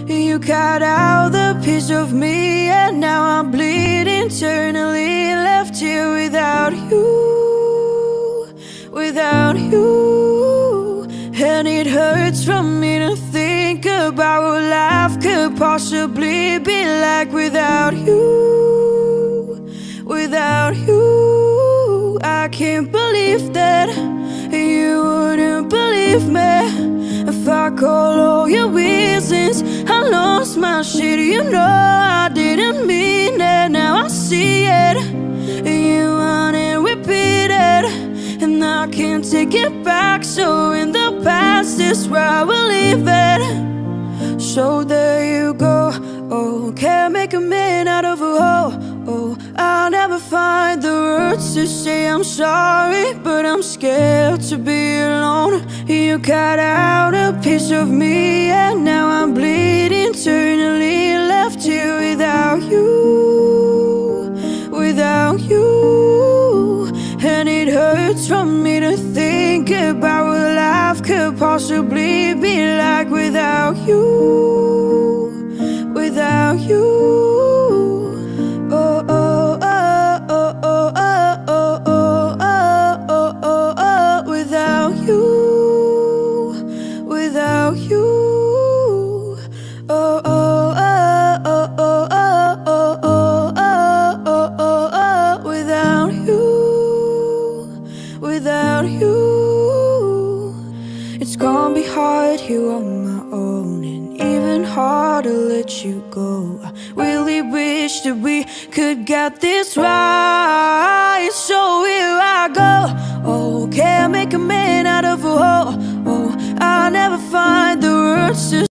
You cut out the piece of me, and now I'm bleeding internally, left here without you, without you. And it hurts from me to think about what life could possibly be like without you, without you. I can't believe that you wouldn't believe me if I call all your reasons. I lost my shit, you know I didn't mean it. Now I see it, you want it repeated, and I can't take it back. So in the past is where I will leave it. So there you go. Oh, can't make a man out of a hole. Oh, I'll never find the words to say I'm sorry, but I'm scared to be alone. You cut out a piece of me, and now I'm bleeding internally, left here without you, without you. And it hurts from me to think about what life could possibly be like without you, without you. Oh, oh, oh, oh, oh, oh, oh, oh, oh, oh, oh, without you, without you. Oh, oh, oh, oh, oh, oh, oh, oh, oh, oh, oh, without you, without you. It's gonna be hard here on my own, and even harder to let you go. I really wish that we could get this right. So here I go. Oh, can't make a man out of a hole. Oh, I'll never find the words to